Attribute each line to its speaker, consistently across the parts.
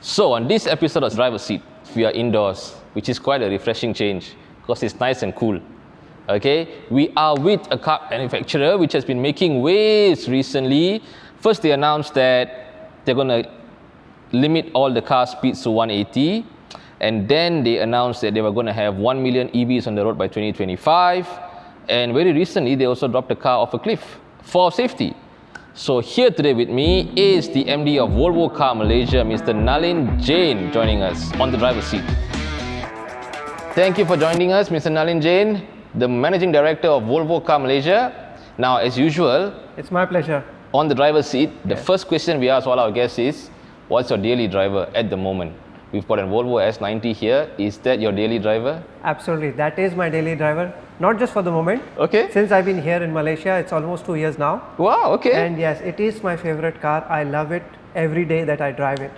Speaker 1: So on this episode of Driver Seat, we are indoors, which is quite a refreshing change because it's nice and cool. Okay, we are with a car manufacturer which has been making waves recently. First, they announced that they're going to limit all the car speeds to 180, and then they announced that they were going to have 1 million EVs on the road by 2025. And very recently, they also dropped a car off a cliff for safety. So here today with me is the MD of Volvo Car Malaysia, Mr. Nalin Jain, joining us on the driver's seat. Thank you for joining us, Mr. Nalin Jain, the Managing Director of Volvo Car Malaysia. Now, as usual,
Speaker 2: it's my pleasure.
Speaker 1: On the driver's seat, the first question we ask all our guests is, what's your daily driver at the moment? We've got a Volvo S90 here. Is that your daily driver?
Speaker 2: Absolutely, that is my daily driver. Not just for the moment.
Speaker 1: Okay.
Speaker 2: Since I've been here in Malaysia, it's almost 2 years now.
Speaker 1: Wow, okay.
Speaker 2: And yes, it is my favorite car. I love it every day that I drive it.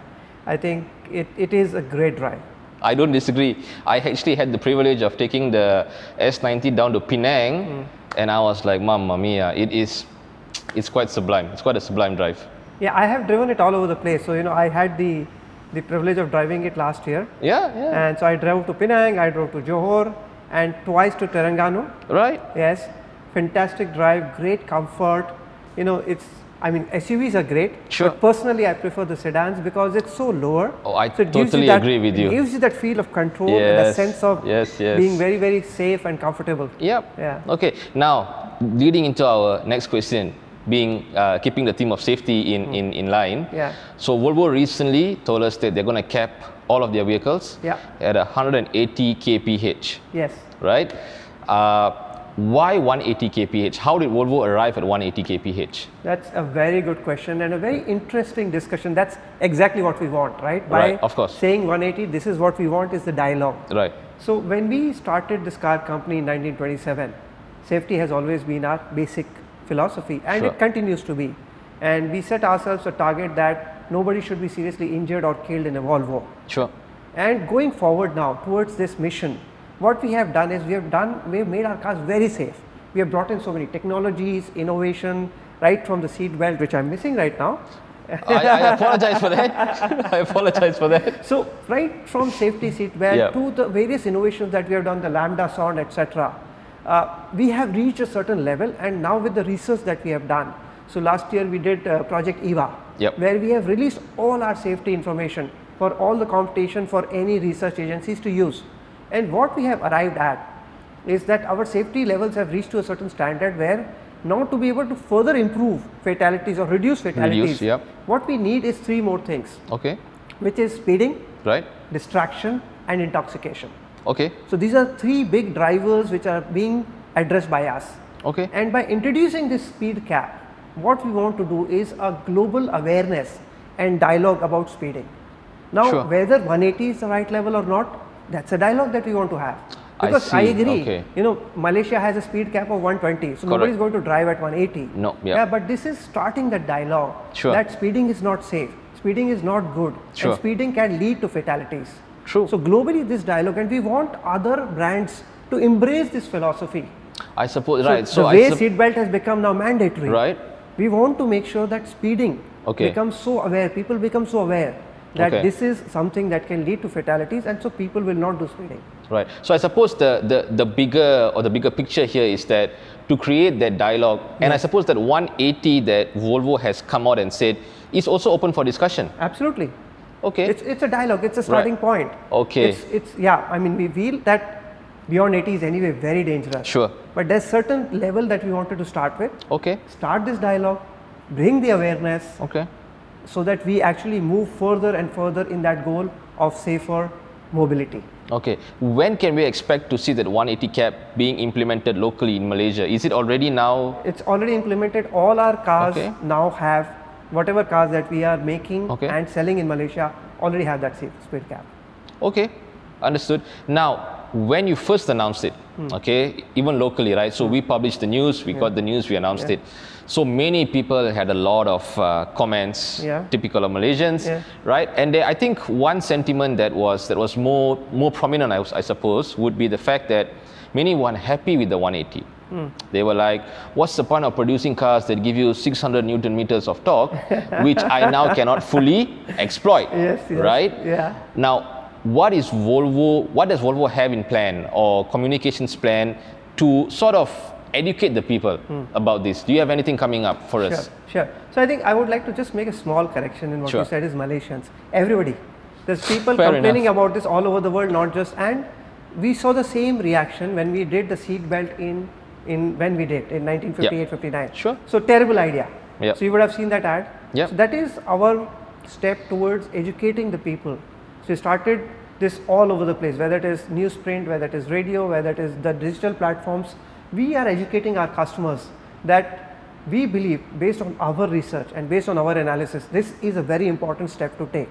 Speaker 2: I think it is a great drive.
Speaker 1: I don't disagree. I actually had the privilege of taking the S90 down to Penang, and I was like, Mamma mia, it's quite sublime. It's quite a sublime drive.
Speaker 2: Yeah, I have driven it all over the place. So, I had the privilege of driving it last year.
Speaker 1: Yeah.
Speaker 2: And so I drove to Penang, I drove to Johor, and twice to Terengganu.
Speaker 1: Right.
Speaker 2: Yes, fantastic drive, great comfort. SUVs are great.
Speaker 1: Sure.
Speaker 2: But personally, I prefer the sedans because it's so lower.
Speaker 1: Oh, I
Speaker 2: so
Speaker 1: totally agree with you.
Speaker 2: It gives you that feel of control and a sense of being very, very safe and comfortable.
Speaker 1: Yep.
Speaker 2: Yeah.
Speaker 1: Okay. Now, leading into our next question, being keeping the theme of safety in line.
Speaker 2: Yeah.
Speaker 1: So Volvo recently told us that they're going to cap all of their vehicles at 180 kph.
Speaker 2: Yes.
Speaker 1: Right? Why 180 kph? How did Volvo arrive at 180 kph?
Speaker 2: That's a very good question and a very interesting discussion. That's exactly what we want, right?
Speaker 1: Right, of course.
Speaker 2: Saying 180, this is what we want is the dialogue.
Speaker 1: Right.
Speaker 2: So when we started this car company in 1927, safety has always been our basic philosophy, and it continues to be. And we set ourselves a target that nobody should be seriously injured or killed in a Volvo.
Speaker 1: Sure.
Speaker 2: And going forward now towards this mission, what we have done is we have made our cars very safe. We have brought in so many technologies, innovation, right from the seat belt, which I'm missing right now.
Speaker 1: I apologize for that. I apologize for that.
Speaker 2: So right from safety seat belt to the various innovations that we have done, the Lambda sound, etc. We have reached a certain level, and now with the research that we have done. So last year we did Project EVA, where we have released all our safety information for all the competition for any research agencies to use. And what we have arrived at is that our safety levels have reached to a certain standard where now to be able to further improve fatalities or reduce fatalities, what we need is 3 more things.
Speaker 1: Okay.
Speaker 2: Which is speeding,
Speaker 1: right,
Speaker 2: distraction, and intoxication.
Speaker 1: Okay.
Speaker 2: So these are 3 big drivers which are being addressed by us.
Speaker 1: Okay.
Speaker 2: And by introducing this speed cap, what we want to do is a global awareness and dialogue about speeding. Now, whether 180 is the right level or not, that's a dialogue that we want to have. Because I agree, Malaysia has a speed cap of 120, so nobody is going to drive at 180.
Speaker 1: No,
Speaker 2: but this is starting that dialogue that speeding is not safe, speeding is not good, and speeding can lead to fatalities.
Speaker 1: True.
Speaker 2: So globally this dialogue, and we want other brands to embrace this philosophy.
Speaker 1: I suppose, right.
Speaker 2: So the way seatbelt has become now mandatory.
Speaker 1: Right.
Speaker 2: We want to make sure that speeding becomes so aware, people become so aware that this is something that can lead to fatalities, and so people will not do speeding.
Speaker 1: Right. So I suppose the bigger picture here is that to create that dialogue, and I suppose that 180 that Volvo has come out and said is also open for discussion.
Speaker 2: Absolutely.
Speaker 1: Okay.
Speaker 2: It's a dialogue, it's a starting point.
Speaker 1: Okay.
Speaker 2: We feel that beyond 80 is anyway very dangerous.
Speaker 1: Sure.
Speaker 2: But there's certain level that we wanted to start with.
Speaker 1: Okay.
Speaker 2: Start this dialogue, bring the awareness.
Speaker 1: Okay.
Speaker 2: So that we actually move further and further in that goal of safer mobility.
Speaker 1: Okay. When can we expect to see that 180 cap being implemented locally in Malaysia? Is it already now?
Speaker 2: It's already implemented. All our cars now have, whatever cars that we are making and selling in Malaysia already have that speed cap.
Speaker 1: Okay, understood. Now, when you first announced it, even locally, right? So we published the news, we got the news, we announced it. So many people had a lot of comments, typical of Malaysians, right? And I think one sentiment that was more prominent, I suppose, would be the fact that many weren't happy with the 180. They were like, what's the point of producing cars that give you 600 Newton meters of torque, which I now cannot fully exploit,
Speaker 2: Yes,
Speaker 1: right?
Speaker 2: Yeah.
Speaker 1: Now, what does Volvo have in plan or communications plan to sort of educate the people about this? Do you have anything coming up for us?
Speaker 2: Sure. So I think I would like to just make a small correction in what
Speaker 1: Sure.
Speaker 2: you said is Malaysians. Everybody. There's people
Speaker 1: Fair
Speaker 2: complaining
Speaker 1: enough.
Speaker 2: about this all over the world, not just, and we saw the same reaction when we did the seat belt in when we did in 1958, 59.
Speaker 1: Sure.
Speaker 2: So terrible idea.
Speaker 1: Yep.
Speaker 2: So you would have seen that ad.
Speaker 1: Yep.
Speaker 2: So that is our step towards educating the people. So we started this all over the place, whether it is newsprint, whether it is radio, whether it is the digital platforms. We are educating our customers that we believe, based on our research and based on our analysis, this is a very important step to take.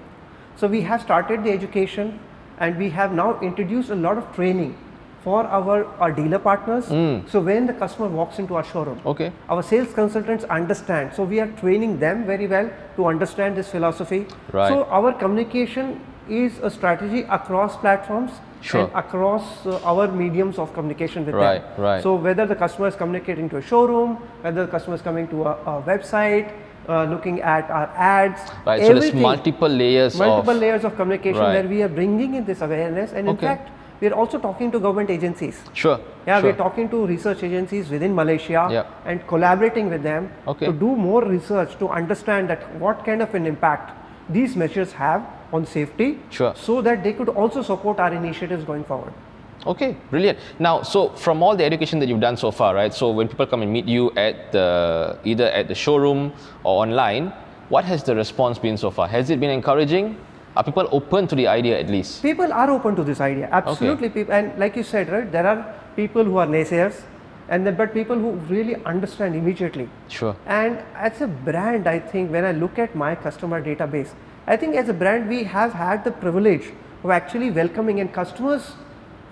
Speaker 2: So we have started the education, and we have now introduced a lot of training for our dealer partners. So when the customer walks into our showroom,
Speaker 1: Okay.
Speaker 2: our sales consultants understand. So we are training them very well to understand this philosophy.
Speaker 1: Right.
Speaker 2: So our communication is a strategy across platforms
Speaker 1: Sure.
Speaker 2: and across our mediums of communication with
Speaker 1: Right,
Speaker 2: them.
Speaker 1: right.
Speaker 2: So whether the customer is communicating to a showroom, whether the customer is coming to a website, looking at our ads,
Speaker 1: Right, so there's
Speaker 2: everything.
Speaker 1: multiple layers
Speaker 2: Multiple
Speaker 1: of...
Speaker 2: layers of communication
Speaker 1: Right.
Speaker 2: where we are bringing in this awareness, and in
Speaker 1: Okay.
Speaker 2: fact we are also talking to government agencies.
Speaker 1: Sure.
Speaker 2: Yeah,
Speaker 1: sure.
Speaker 2: we're talking to research agencies within Malaysia
Speaker 1: Yep.
Speaker 2: and collaborating with them
Speaker 1: Okay.
Speaker 2: to do more research to understand that what kind of an impact these measures have on safety,
Speaker 1: Sure.
Speaker 2: so that they could also support our initiatives going forward.
Speaker 1: Okay, brilliant. Now, so from all the education that you've done so far, right? So when people come and meet you at either at the showroom or online, what has the response been so far? Has it been encouraging? Are people open to the idea at least?
Speaker 2: People are open to this idea, absolutely. People, and like you said, right, there are people who are naysayers, and then but people who really understand immediately.
Speaker 1: Sure.
Speaker 2: And as a brand, I think when I look at my customer database, I think as a brand we have had the privilege of actually welcoming in customers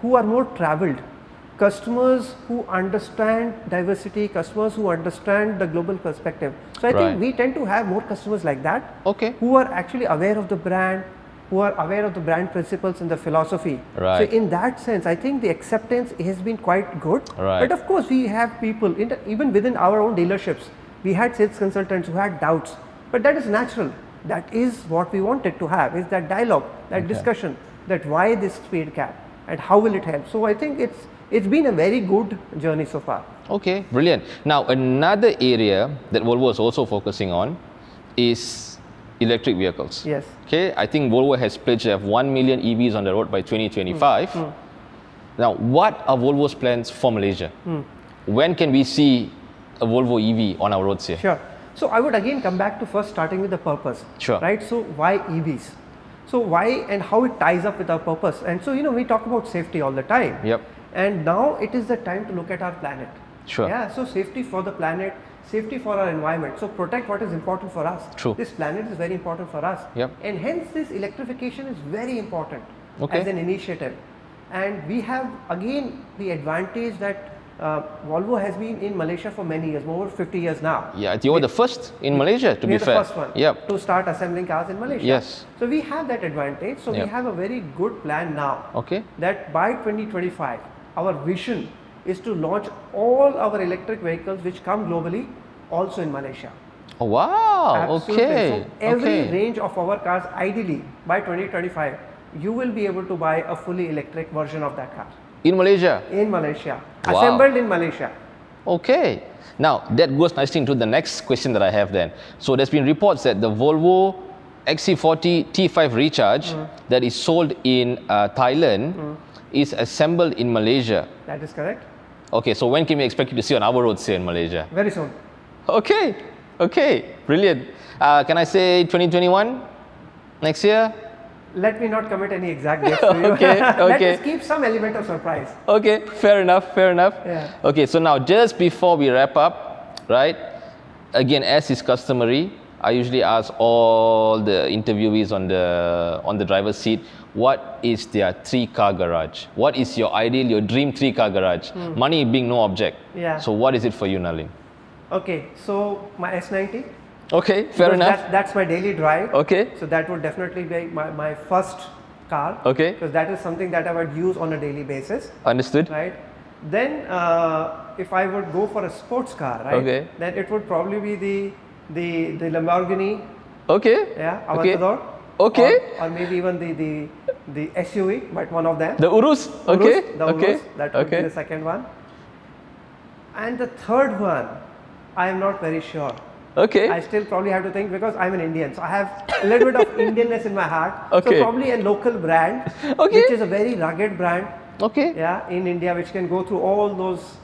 Speaker 2: who are more traveled, customers who understand diversity, customers who understand the global perspective. So I
Speaker 1: Right.
Speaker 2: think we tend to have more customers like that,
Speaker 1: Okay.
Speaker 2: who are actually aware of the brand, who are aware of the brand principles and the philosophy.
Speaker 1: Right.
Speaker 2: So in that sense, I think the acceptance has been quite good.
Speaker 1: Right.
Speaker 2: But of course, we have people, even within our own dealerships, we had sales consultants who had doubts. But that is natural. That is what we wanted to have, is that dialogue, that discussion, that why this speed cap and how will it help. So I think it's been a very good journey so far.
Speaker 1: Okay, brilliant. Now, another area that Volvo is also focusing on is electric vehicles.
Speaker 2: Yes.
Speaker 1: Okay, I think Volvo has pledged to have 1 million EVs on the road by 2025. Now, what are Volvo's plans for Malaysia? When can we see a Volvo EV on our roads here?
Speaker 2: Sure. So I would again come back to first starting with the purpose.
Speaker 1: Sure.
Speaker 2: Right. So why EVs? So why and how it ties up with our purpose? And so we talk about safety all the time.
Speaker 1: Yep.
Speaker 2: And now it is the time to look at our planet.
Speaker 1: Sure.
Speaker 2: Yeah. So safety for the planet, safety for our environment. So protect what is important for us.
Speaker 1: True.
Speaker 2: This planet is very important for us.
Speaker 1: Yep.
Speaker 2: And hence this electrification is very important
Speaker 1: Okay.
Speaker 2: as an initiative. And we have again the advantage that Volvo has been in Malaysia for many years, over 50 years now.
Speaker 1: Yeah, you were the first in Malaysia, to
Speaker 2: We
Speaker 1: be
Speaker 2: are the
Speaker 1: fair.
Speaker 2: first one
Speaker 1: Yep.
Speaker 2: to start assembling cars in Malaysia.
Speaker 1: Yes.
Speaker 2: So we have that advantage. So
Speaker 1: Yep.
Speaker 2: we have a very good plan now.
Speaker 1: Okay.
Speaker 2: That by 2025, our vision is to launch all our electric vehicles which come globally also in Malaysia.
Speaker 1: Oh, wow.
Speaker 2: Absolutely.
Speaker 1: Okay.
Speaker 2: So every
Speaker 1: okay.
Speaker 2: range of our cars, ideally by 2025, you will be able to buy a fully electric version of that car
Speaker 1: In Malaysia.
Speaker 2: in Malaysia,
Speaker 1: Wow.
Speaker 2: assembled in Malaysia.
Speaker 1: Okay. Now, that goes nicely into the next question that I have then. So, there's been reports that the Volvo XC40 T5 Recharge that is sold in Thailand is assembled in Malaysia.
Speaker 2: That is correct.
Speaker 1: Okay, so when can we expect you to see on our roads here in Malaysia?
Speaker 2: Very soon.
Speaker 1: Okay, okay, brilliant. Can I say 2021? Next year?
Speaker 2: Let me not commit any exact dates to you.
Speaker 1: Okay,
Speaker 2: Let
Speaker 1: okay.
Speaker 2: us keep some element of surprise.
Speaker 1: Okay, fair enough, fair enough.
Speaker 2: Yeah.
Speaker 1: Okay, so now just before we wrap up, right? Again, as is customary, I usually ask all the interviewees on the driver's seat, what is their 3-car garage? What is your ideal, your dream 3-car garage? Money being no object.
Speaker 2: Yeah.
Speaker 1: So what is it for you, Nalin?
Speaker 2: Okay, so my S90.
Speaker 1: Okay, fair
Speaker 2: because
Speaker 1: enough.
Speaker 2: That's my daily drive.
Speaker 1: Okay,
Speaker 2: So that would definitely be my first car.
Speaker 1: okay,
Speaker 2: Because that is something that I would use on a daily basis,
Speaker 1: understood.
Speaker 2: right? Then if I would go for a sports car, right?
Speaker 1: Okay.
Speaker 2: Then it would probably be the Lamborghini,
Speaker 1: Okay.
Speaker 2: yeah,
Speaker 1: Okay.
Speaker 2: Aventador.
Speaker 1: Okay.
Speaker 2: Or maybe even the SUV, but one of them.
Speaker 1: The Urus. Okay.
Speaker 2: Urus, the
Speaker 1: Okay.
Speaker 2: Urus, that would be
Speaker 1: Okay.
Speaker 2: the second one. And the third one, I am not very sure.
Speaker 1: Okay.
Speaker 2: I still probably have to think because I'm an Indian, so I have a little bit of Indianness in my heart.
Speaker 1: Okay.
Speaker 2: So probably a local brand,
Speaker 1: Okay.
Speaker 2: which is a very rugged brand,
Speaker 1: Okay.
Speaker 2: yeah, in India, which can go through all those,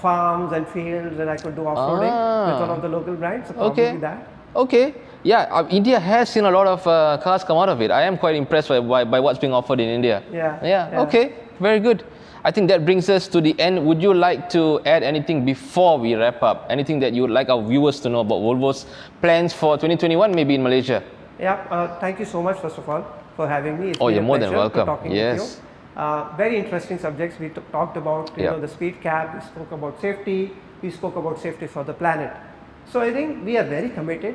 Speaker 2: farms and fields, and I could do off-roading with one of the local brands. So probably
Speaker 1: Okay.
Speaker 2: that.
Speaker 1: Okay. Yeah, India has seen a lot of cars come out of it. I am quite impressed by what's being offered in India.
Speaker 2: Yeah,
Speaker 1: Yeah.
Speaker 2: yeah.
Speaker 1: Okay. Very good. I think that brings us to the end. Would you like to add anything before we wrap up? Anything that you would like our viewers to know about Volvo's plans for 2021, maybe in Malaysia?
Speaker 2: Yeah, thank you so much, first of all, for having me. It's
Speaker 1: Oh,
Speaker 2: been
Speaker 1: you're
Speaker 2: a
Speaker 1: more than
Speaker 2: pleasure
Speaker 1: welcome.
Speaker 2: talking
Speaker 1: Yes.
Speaker 2: with you. Very interesting subjects. We talked about
Speaker 1: Yeah.
Speaker 2: the speed cap. We spoke about safety. We spoke about safety for the planet. So I think we are very committed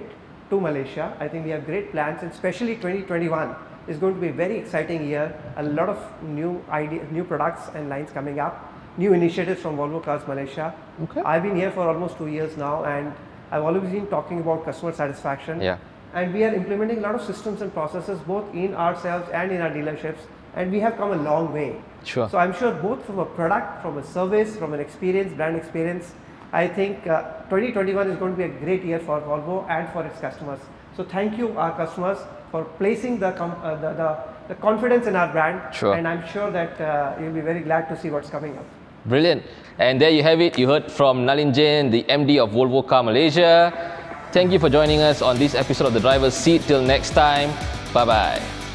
Speaker 2: to Malaysia. I think we have great plans, and especially 2021 is going to be a very exciting year. A lot of new ideas, new products and lines coming up. New initiatives from Volvo Cars Malaysia.
Speaker 1: Okay.
Speaker 2: I've been here for almost 2 years now, and I've always been talking about customer satisfaction.
Speaker 1: Yeah.
Speaker 2: And we are implementing a lot of systems and processes both in ourselves and in our dealerships, and we have come a long way.
Speaker 1: Sure.
Speaker 2: So I'm sure both from a product, from a service, from an experience, brand experience, I think 2021 is going to be a great year for Volvo and for its customers. So thank you, our customers, for placing the confidence in our brand.
Speaker 1: Sure.
Speaker 2: And I'm sure that you'll be very glad to see what's coming up.
Speaker 1: Brilliant. And there you have it. You heard from Nalin Jain, the MD of Volvo Car Malaysia. Thank you for joining us on this episode of The Driver's Seat. Till next time, bye-bye.